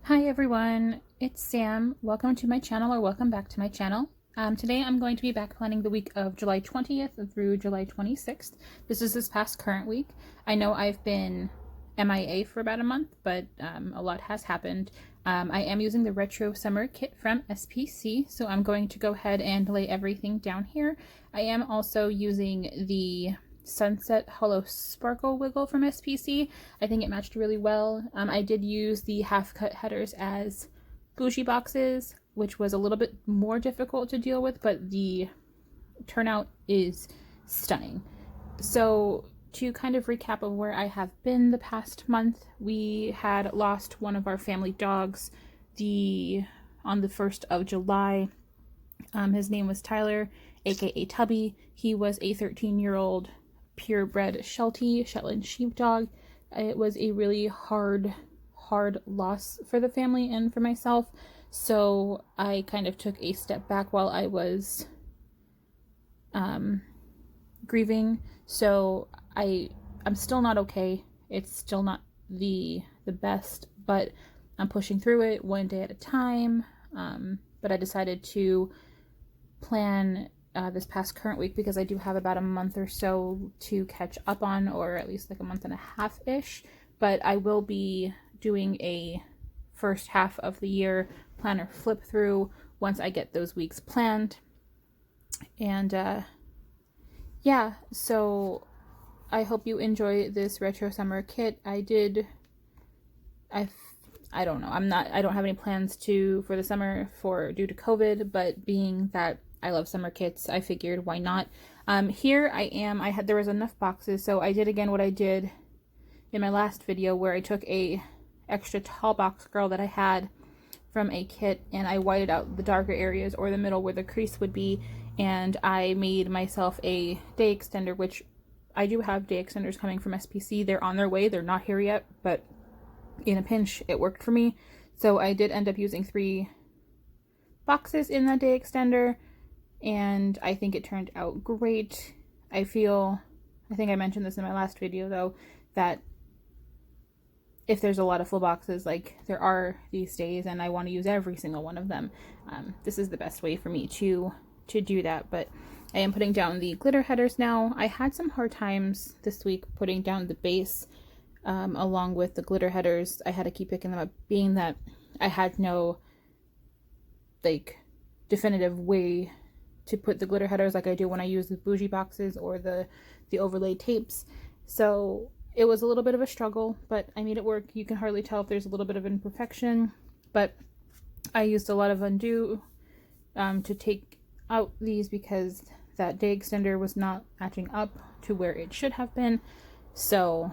Hi everyone, it's Sam. Welcome to my channel, or welcome back to my channel. Today I'm going to be back planning the week of July 20th through July 26th. This is this past current week. I know I've been MIA for about a month, but a lot has happened. I am using the Retro Summer Kit from SPC, so I'm going to go ahead and lay everything down here. I am also using the Sunset Hollow Sparkle Wiggle from SPC. I think it matched really well. I did use the half cut headers as bougie boxes, which was a little bit more difficult to deal with, but the turnout is stunning. So to kind of recap of where I have been the past month, we had lost one of our family dogs on the 1st of July. His name was Tyler, aka Tubby. He was a 13-year-old purebred Shetland sheepdog. It was a really hard loss for the family and for myself, so I kind of took a step back while I was grieving. So I'm still not okay. It's still not the best, but I'm pushing through it one day at a time. But I decided to plan this past current week because I do have about a month or so to catch up on, or at least like a month and a half-ish. But I will be doing a first half of the year planner flip through once I get those weeks planned. And yeah, so I hope you enjoy this retro summer kit. I don't know. I don't have any plans for the summer due to COVID, but being that I love summer kits, I figured why not. Here I am. There was enough boxes, so I did again what I did in my last video, where I took a extra tall box girl that I had from a kit and I whited out the darker areas, or the middle where the crease would be, and I made myself a day extender, which I do have day extenders coming from SPC. They're on their way. They're not here yet, but in a pinch it worked for me. So I did end up using 3 boxes in that day extender, and I think it turned out great. I think I mentioned this in my last video though, that if there's a lot of full boxes like there are these days and I want to use every single one of them, this is the best way for me to do that. But I am putting down the glitter headers now. I had some hard times this week putting down the base along with the glitter headers. I had to keep picking them up, being that I had no like definitive way to put the glitter headers like I do when I use the bougie boxes or the overlay tapes. So it was a little bit of a struggle, but I made it work. You can hardly tell if there's a little bit of imperfection, but I used a lot of undo to take out these because that day extender was not matching up to where it should have been. So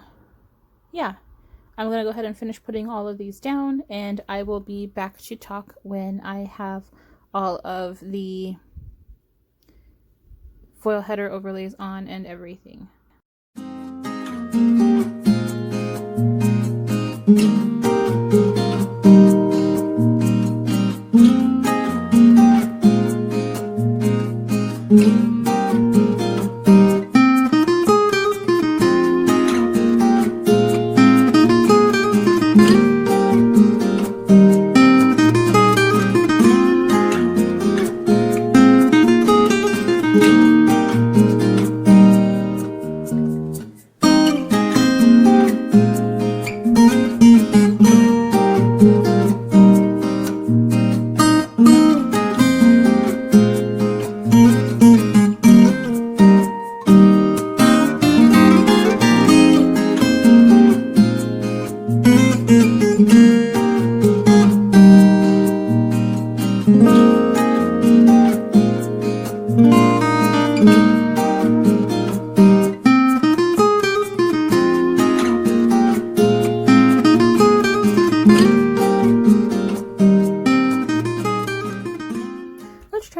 yeah, I'm gonna go ahead and finish putting all of these down, and I will be back to talk when I have all of the foil header overlays on and everything.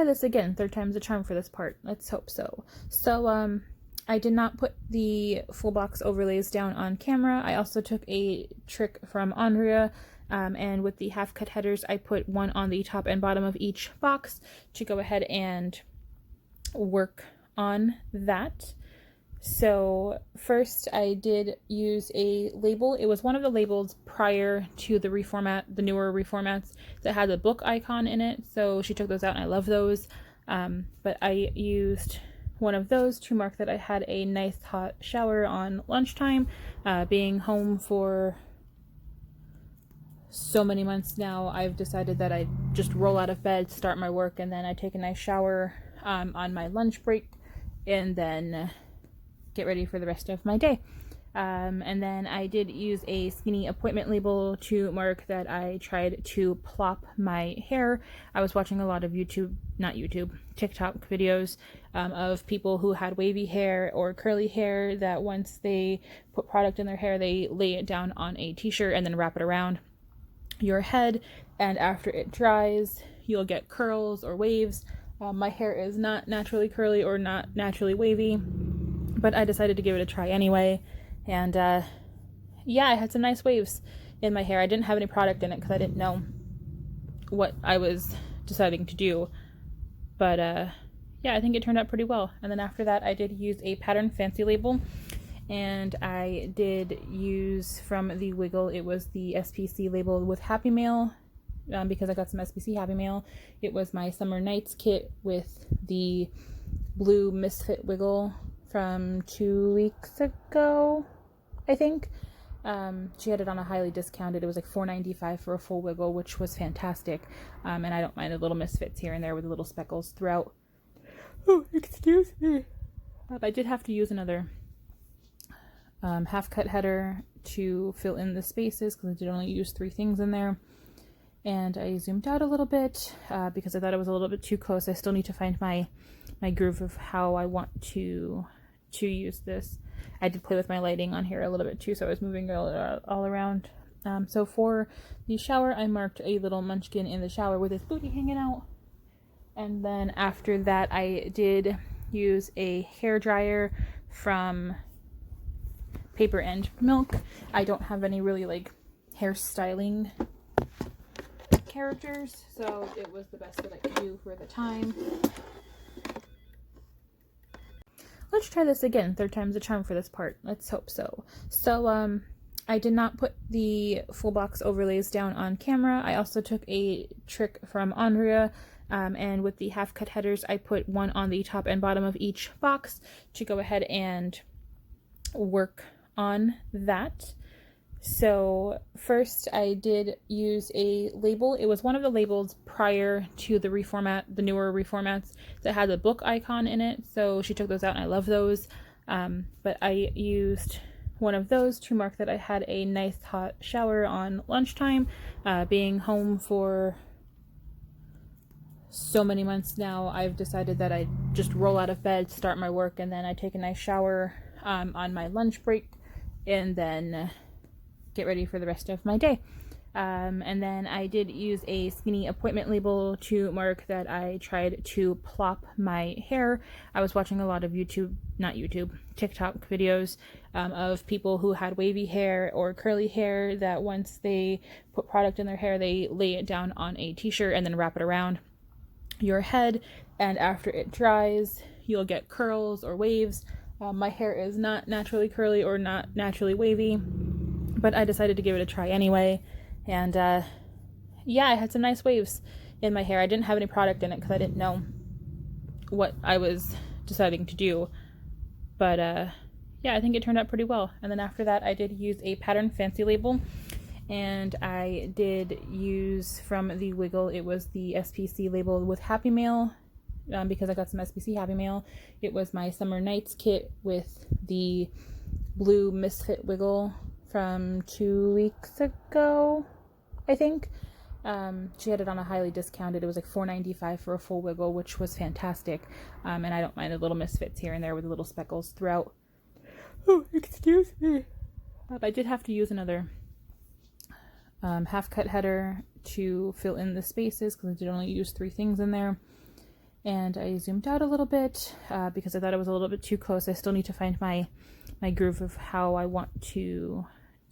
This again, third time's a charm for this part. Let's hope so. So I did not put the full box overlays down on camera. I also took a trick from Andrea, and with the half cut headers I put one on the top and bottom of each box to go ahead and work on that. So first I did use a label. It was one of the labels prior to the newer reformats that had the book icon in it. So she took those out and I love those. But I used one of those to mark that I had a nice hot shower on lunchtime. Being home for so many months now, I've decided that I just roll out of bed, start my work, and then I take a nice shower on my lunch break, and then get ready for the rest of my day. And then I did use a skinny appointment label to mark that I tried to plop my hair. I was watching a lot of TikTok videos of people who had wavy hair or curly hair that once they put product in their hair, they lay it down on a t-shirt and then wrap it around your head, and after it dries, you'll get curls or waves. My hair is not naturally curly or not naturally wavy, but I decided to give it a try anyway. And yeah, I had some nice waves in my hair. I didn't have any product in it because I didn't know what I was deciding to do. But yeah, I think it turned out pretty well. And then after that, I did use a pattern fancy label. And I did use from the Wiggle, it was the SPC label with Happy Mail, because I got some SPC Happy Mail. It was my Summer Nights kit with the blue Misfit Wiggle from 2 weeks ago, I think. She had it on a highly discounted. It was like $4.95 for a full wiggle, which was fantastic. And I don't mind the little misfits here and there with the little speckles throughout. Oh, excuse me. I did have to use another half cut header to fill in the spaces because I did only use 3 things in there. And I zoomed out a little bit because I thought it was a little bit too close. I still need to find my groove of how I want to use this. I did play with my lighting on here a little bit too, so I was moving all around. So for the shower, I marked a little munchkin in the shower with his booty hanging out. And then after that, I did use a hair dryer from Paper and Milk. I don't have any really like hairstyling characters, so it was the best that I could do for the time. Let's try this again. 3rd time's a charm for this part. Let's hope so. So I did not put the full box overlays down on camera. I also took a trick from Andrea, and with the half cut headers, I put one on the top and bottom of each box to go ahead and work on that. So first I did use a label. It was one of the labels prior to the newer reformats that had the book icon in it. So she took those out and I love those. But I used one of those to mark that I had a nice hot shower on lunchtime. Being home for so many months now, I've decided that I just roll out of bed, start my work, and then I take a nice shower on my lunch break, and then get ready for the rest of my day. And then I did use a skinny appointment label to mark that I tried to plop my hair. I was watching a lot of TikTok videos of people who had wavy hair or curly hair that once they put product in their hair, they lay it down on a t-shirt and then wrap it around your head, and after it dries, you'll get curls or waves. My hair is not naturally curly or not naturally wavy, but I decided to give it a try anyway. And yeah, I had some nice waves in my hair. I didn't have any product in it because I didn't know what I was deciding to do. But yeah, I think it turned out pretty well. And then after that, I did use a pattern fancy label. And I did use from the Wiggle, it was the SPC label with Happy Mail, because I got some SPC Happy Mail. It was my Summer Nights kit with the blue Misfit Wiggle from 2 weeks ago, I think. She had it on a highly discounted. It was like $4.95 for a full wiggle, which was fantastic. And I don't mind the little misfits here and there with the little speckles throughout. Oh, excuse me. I did have to use another half cut header to fill in the spaces because I did only use 3 things in there. And I zoomed out a little bit because I thought it was a little bit too close. I still need to find my groove of how I want to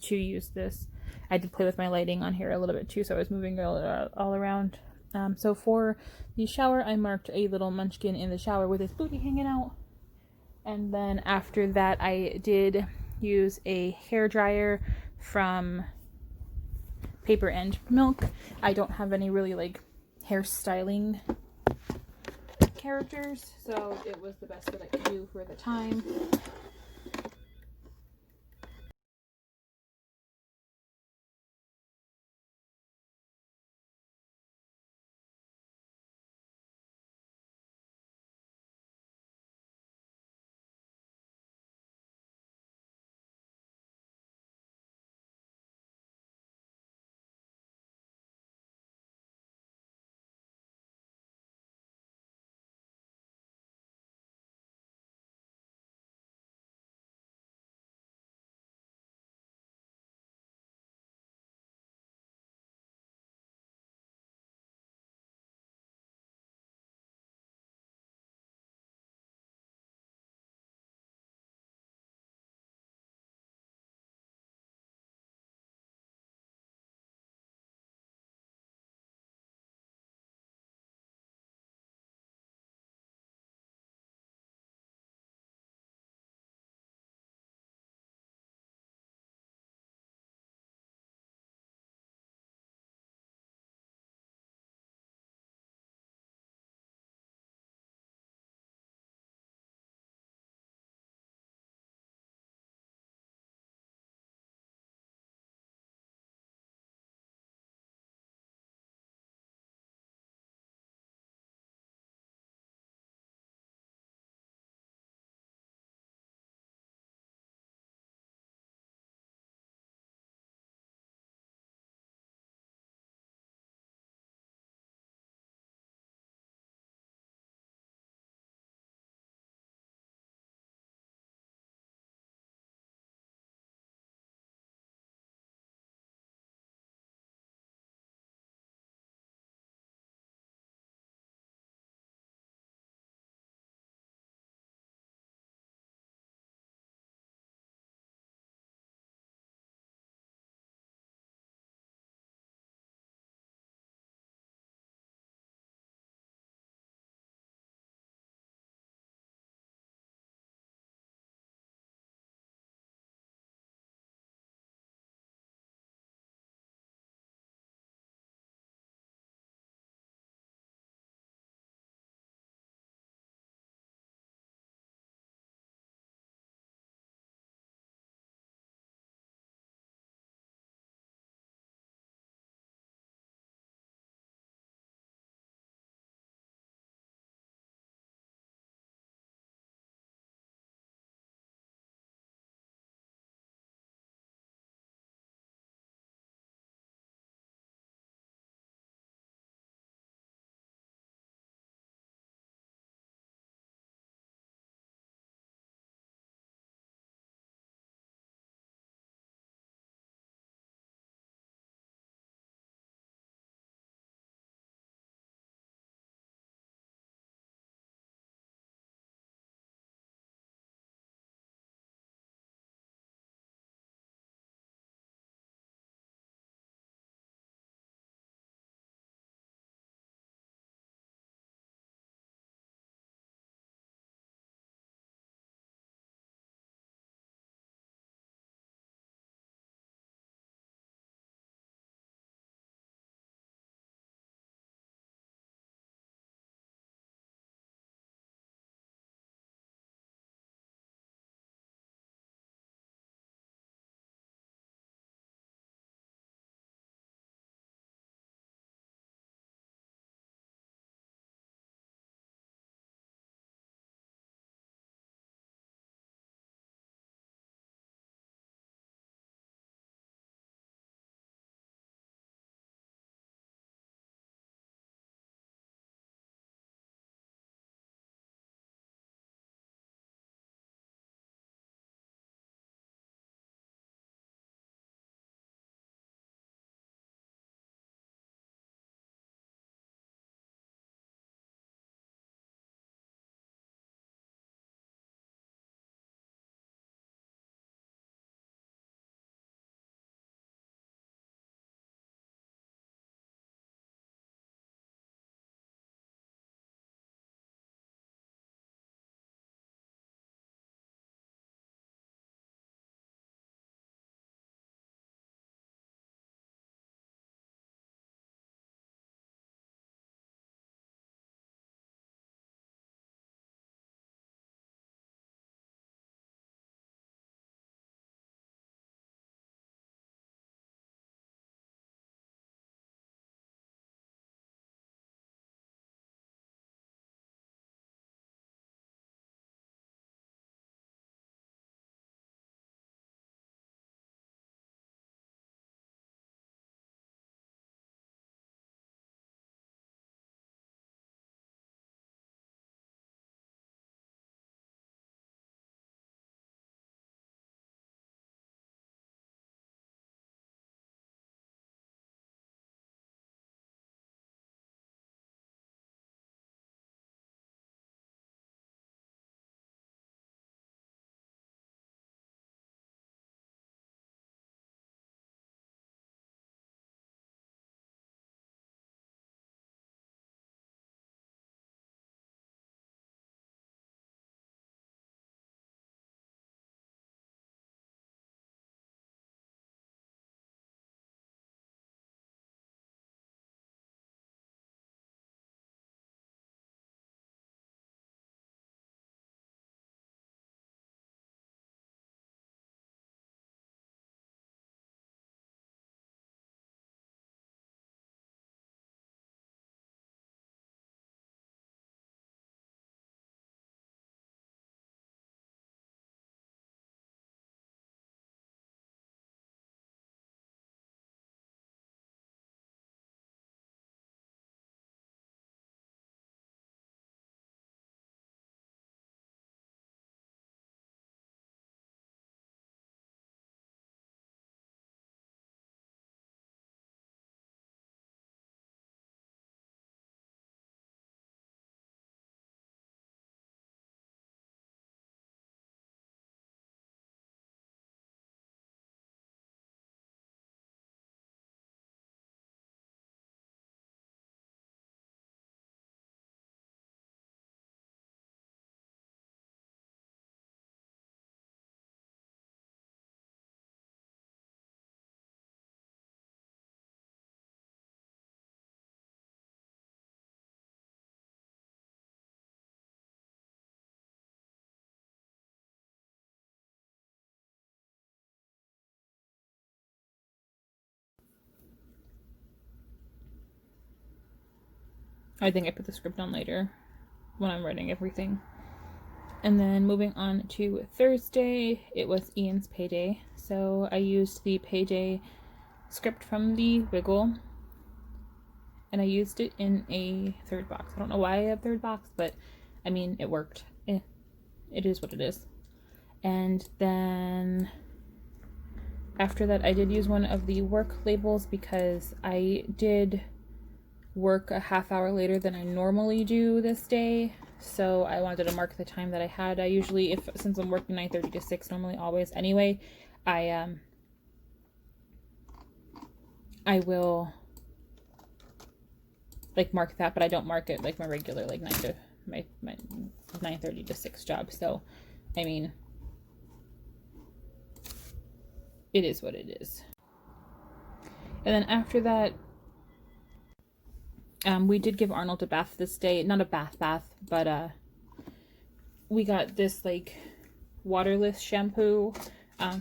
use this. I did play with my lighting on here a little bit too, so I was moving all around. So for the shower, I marked a little munchkin in the shower with his booty hanging out. And then after that, I did use a hair dryer from Paper and Milk. I don't have any really like hairstyling characters, so it was the best that I could do for the time. I think I put the script on later when I'm writing everything. And then moving on to Thursday, it was Ian's payday. So I used the payday script from the Wiggle, and I used it in a third box. I don't know why I have third box, but I mean, it worked. It is what it is. And then after that, I did use one of the work labels because I did work a half hour later than I normally do this day. So I wanted to mark the time that I had. I usually, since I'm working 9:30 to 6, normally always anyway, I will like mark that, but I don't mark it like my regular like 9:30 to 6 job. So I mean, it is what it is. And then after that, we did give Arnold a bath this day. Not a bath, but we got this like waterless shampoo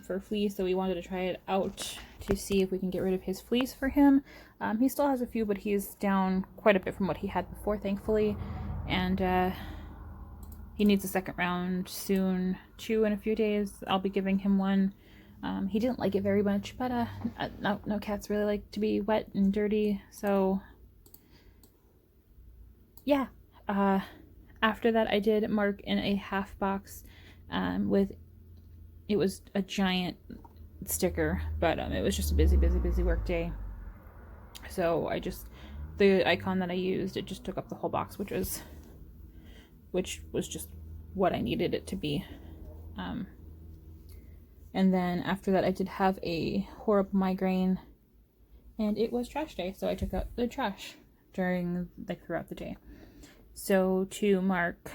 for fleas, so we wanted to try it out to see if we can get rid of his fleas for him. He still has a few, but he's down quite a bit from what he had before, thankfully. And he needs a second round soon, in a few days. I'll be giving him one. He didn't like it very much, but no cats really like to be wet and dirty, so yeah. After that, I did mark in a half box it was a giant sticker, but it was just a busy work day. So the icon that I used, it just took up the whole box, which was just what I needed it to be. And then after that, I did have a horrible migraine, and it was trash day, so I took out the trash throughout the day. So to mark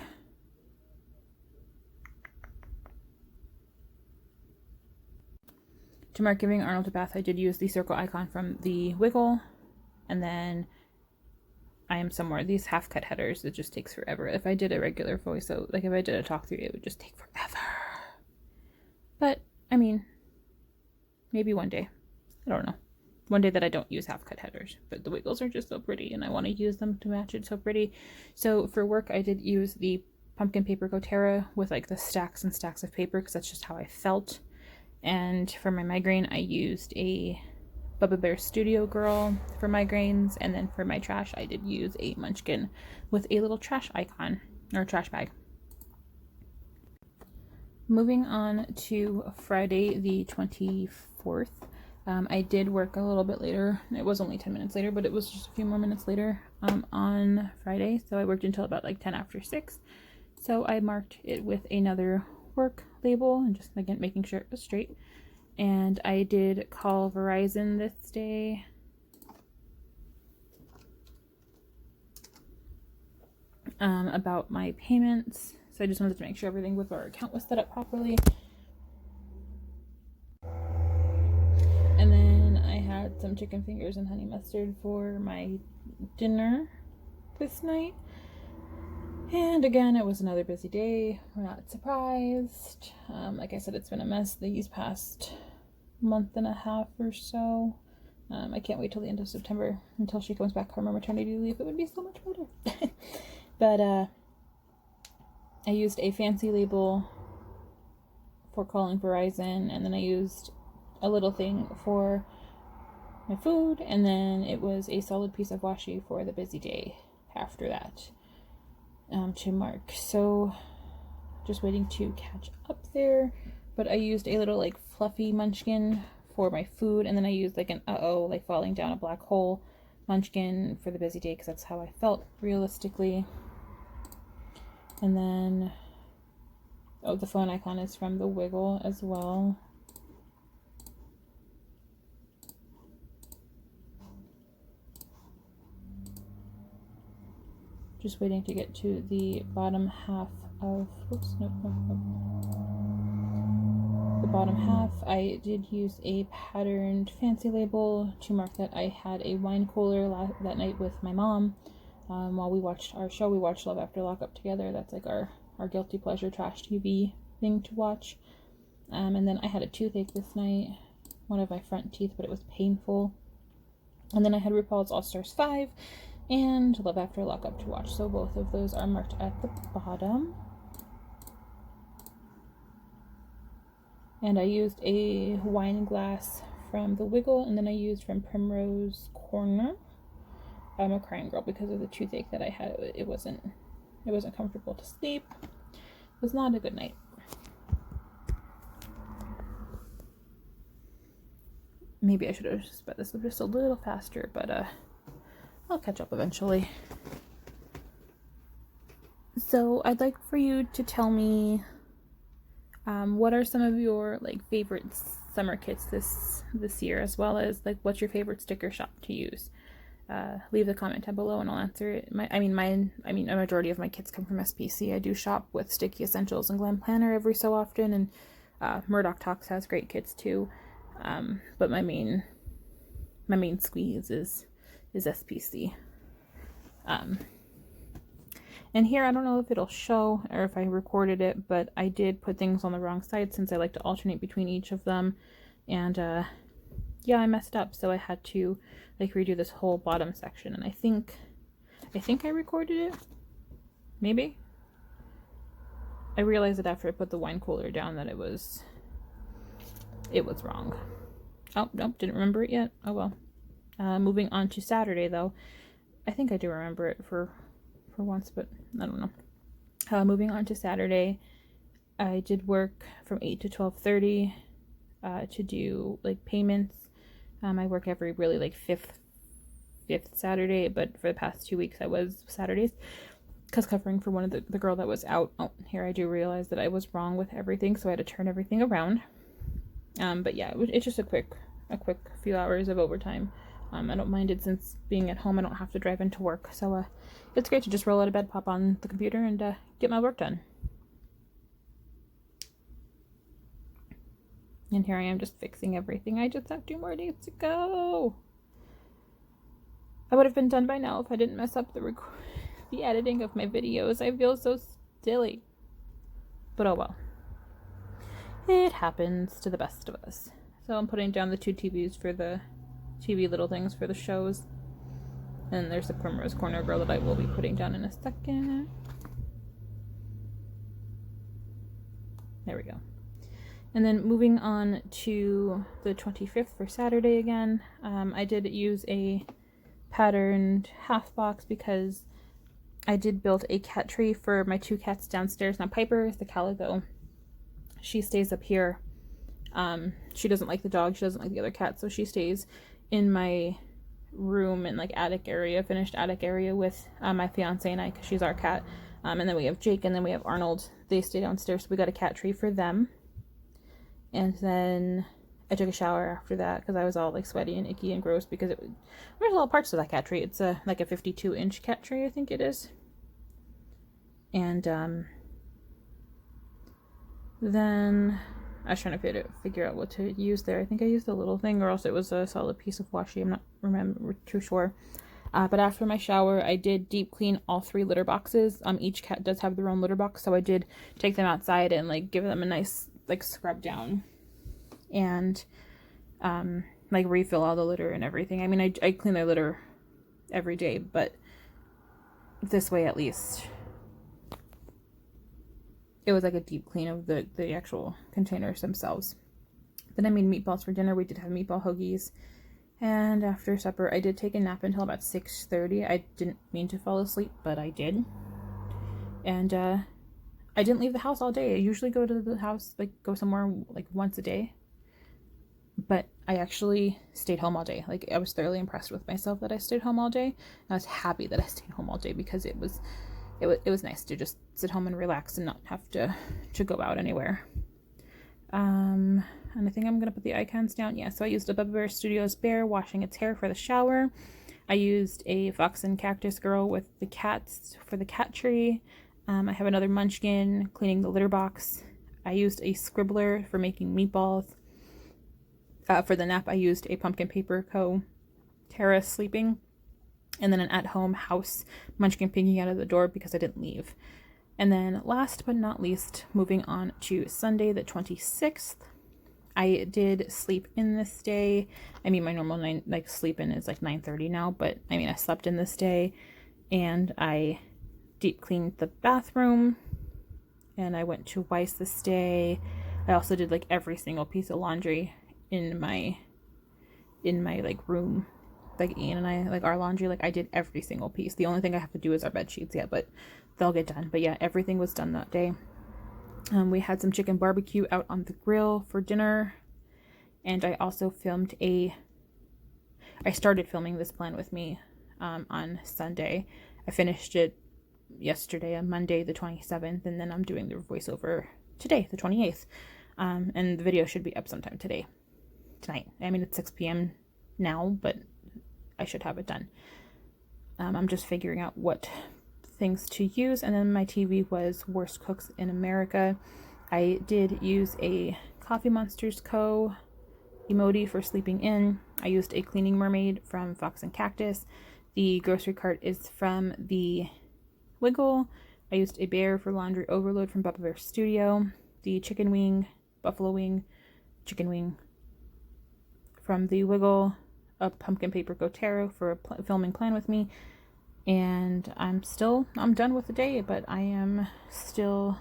giving Arnold a bath, I did use the circle icon from the Wiggle, and then I am somewhere. These half cut headers, it just takes forever. If I did a regular voice, so like if I did a talk through, it would just take forever. But I mean, maybe one day. I don't know. One day that I don't use half cut headers, but the Wiggles are just so pretty and I want to use them to match it so pretty. So for work, I did use the pumpkin paper Gotera with like the stacks and stacks of paper because that's just how I felt. And for my migraine, I used a Bubba Bear Studio Girl for migraines, and then for my trash, I did use a Munchkin with a little trash icon or trash bag. Moving on to Friday the 24th. I did work a little bit later. It was only 10 minutes later, but it was just a few more minutes later on Friday. So I worked until about like 10 after 6. So I marked it with another work label and just again making sure it was straight. And I did call Verizon this day. About my payments. So I just wanted to make sure everything with our account was set up properly. And then I had some chicken fingers and honey mustard for my dinner this night. And again, it was another busy day. We're not surprised. Like I said, it's been a mess these past month and a half or so. I can't wait till the end of September until she comes back from her maternity leave. It would be so much better. But I used a fancy label for calling Verizon, and then I used a little thing for my food, and then it was a solid piece of washi for the busy day after that to mark. So just waiting to catch up there. But I used a little like fluffy munchkin for my food, and then I used like an like falling down a black hole munchkin for the busy day because that's how I felt realistically. And then the phone icon is from the Wiggle as well. Just waiting to get to the bottom half of, the bottom half. I did use a patterned fancy label to mark that I had a wine cooler that night with my mom. While we watched our show, we watched Love After Lockup together. That's like our guilty pleasure trash TV thing to watch. And then I had a toothache this night, one of my front teeth, but it was painful. And then I had RuPaul's All Stars 5. and Love After Lockup to watch. So both of those are marked at the bottom. And I used a wine glass from The Wiggle, and then I used from Primrose Corner. I'm a crying girl because of the toothache that I had. It wasn't comfortable to sleep. It was not a good night. Maybe I should have sped this up just a little faster, but I'll catch up eventually. So I'd like for you to tell me what are some of your like favorite summer kits this year, as well as like what's your favorite sticker shop to use. Leave the comment down below and I'll answer it. A majority of my kits come from SPC. I do shop with Sticky Essentials and Glam Planner every so often, and Murdoch Talks has great kits too. But my main squeeze is SPC. And here, I don't know if it'll show or if I recorded it, but I did put things on the wrong side since I like to alternate between each of them. And yeah, I messed up, so I had to like redo this whole bottom section. And I think I recorded it. Maybe. I realized it after I put the wine cooler down that it was wrong. Oh, nope, didn't remember it yet. Oh well. Moving on to Saturday though. I think I do remember it for once, but I don't know. Moving on to Saturday, I did work from 8 to 12:30 to do like payments. I work every really like fifth Saturday, but for the past 2 weeks I was Saturdays because covering for one of the girl that was out. Oh, here I do realize that I was wrong with everything, so I had to turn everything around. But yeah, it's just a quick few hours of overtime. I don't mind it since being at home I don't have to drive into work, so it's great to just roll out of bed, pop on the computer, and get my work done. And here I am just fixing everything. I just have 2 more days to go. I would have been done by now if I didn't mess up the editing of my videos. I feel so silly. But oh well. It happens to the best of us. So I'm putting down the 2 TVs for the TV little things for the shows. And there's the Primrose Corner girl that I will be putting down in a second. There we go. And then moving on to the 25th for Saturday again. I did use a patterned half box because I did build a cat tree for my 2 cats downstairs. Now Piper is the calico. She stays up here. She doesn't like the dog. She doesn't like the other cat, so she stays in my room and like attic area, finished attic area with my fiance and I, because she's our cat. And then we have Jake, and then we have Arnold. They stay downstairs, so we got a cat tree for them. And then I took a shower after that because I was all like sweaty and icky and gross because there's a lot of parts of that cat tree. It's like a 52-inch cat tree, I think it is. And then I was trying to figure out what to use there. I think I used a little thing, or else it was a solid piece of washi. I'm not too sure. But after my shower, I did deep clean all 3 litter boxes. Each cat does have their own litter box, so I did take them outside and like give them a nice like scrub down and like refill all the litter and everything. I mean, I clean their litter every day, but this way at least it was like a deep clean of the actual containers themselves. Then I made meatballs for dinner. We did have meatball hoagies. And after supper, I did take a nap until about 6:30. I didn't mean to fall asleep, but I did. And I didn't leave the house all day. I usually go to the house, like go somewhere like once a day. But I actually stayed home all day. Like I was thoroughly impressed with myself that I stayed home all day. I was happy that I stayed home all day because it was nice to just sit home and relax and not have to go out anywhere. And I think I'm going to put the icons down. Yeah, so I used a Bubba Bear Studios bear washing its hair for the shower. I used a Fox and Cactus girl with the cats for the cat tree. I have another Munchkin cleaning the litter box. I used a Scribbler for making meatballs. For the nap, I used a Pumpkin Paper Co. Terrace sleeping. And then an at-home house Munchkin peeking out of the door because I didn't leave. And then last but not least, moving on to Sunday the 26th. I did sleep in this day. I mean, my normal sleep in is like 9:30 now, but I mean, I slept in this day, and I deep cleaned the bathroom, and I went to Weiss this day. I also did like every single piece of laundry in my like room. Like Ian and I, like our laundry, like I did every single piece. The only thing I have to do is our bed sheets yet, but they'll get done. But yeah, everything was done that day. We had some chicken barbecue out on the grill for dinner, and I also I started filming this plan with me on Sunday. I finished it yesterday on Monday the 27th, and then I'm doing the voiceover today, the 28th. And the video should be up sometime tonight. I mean, it's 6 p.m. now, but I should have it done. I'm just figuring out what things to use. And then my TV was Worst Cooks in America. I did use a Coffee Monsters Co. emoji for sleeping in. I used a cleaning mermaid from Fox and Cactus. The grocery cart is from the Wiggle. I used a bear for laundry overload from Bubba Bear Studio. The chicken wing, buffalo wing, chicken wing from the Wiggle. A pumpkin paper Gotero for a filming plan with me. And I'm done with the day, but I am still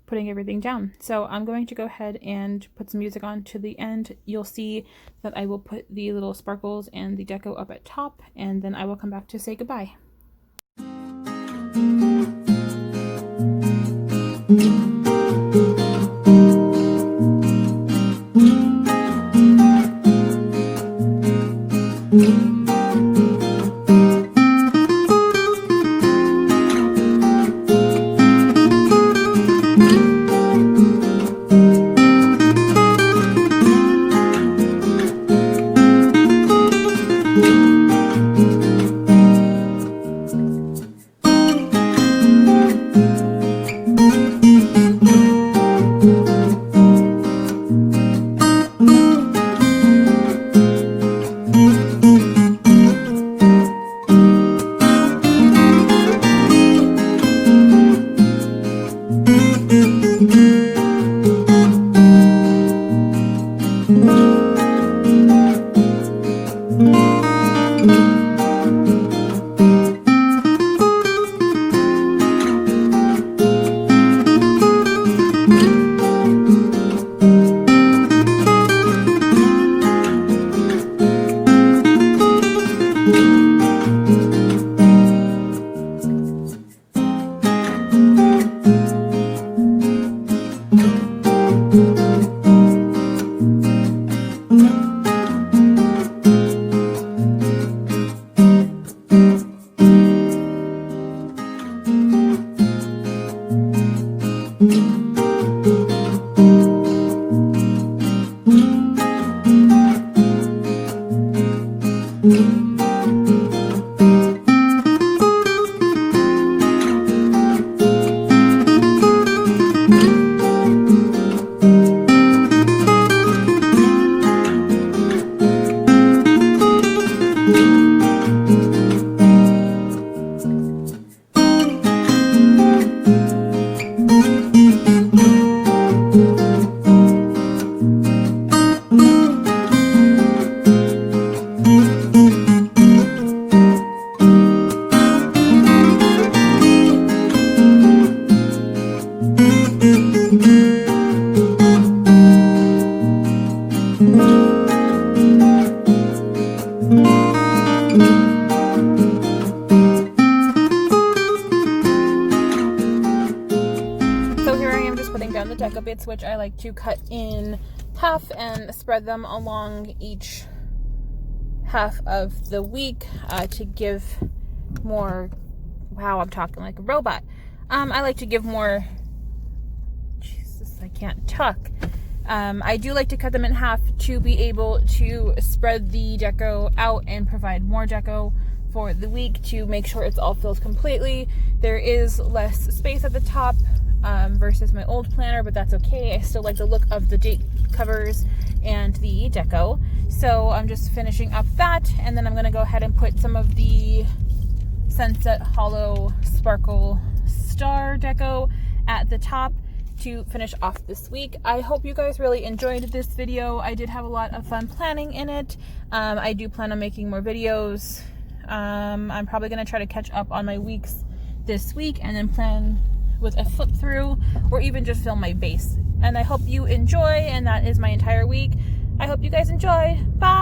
putting everything down. So I'm going to go ahead and put some music on to the end. You'll see that I will put the little sparkles and the deco up at top, and then I will come back to say goodbye. Which I like to cut in half and spread them along each half of the week to give more, wow, I'm talking like a robot. I like to give more, Jesus, I can't talk. I do like to cut them in half to be able to spread the deco out and provide more deco for the week to make sure it's all filled completely. There is less space at the top versus my old planner, but that's okay. I still like the look of the date covers and the deco. So I'm just finishing up that, and then I'm going to go ahead and put some of the Sunset Hollow Sparkle Star deco at the top to finish off this week. I hope you guys really enjoyed this video. I did have a lot of fun planning in it. I do plan on making more videos. I'm probably going to try to catch up on my weeks this week and then plan with a flip through or even just film my base. And I hope you enjoy, and that is my entire week. I hope you guys enjoy. Bye!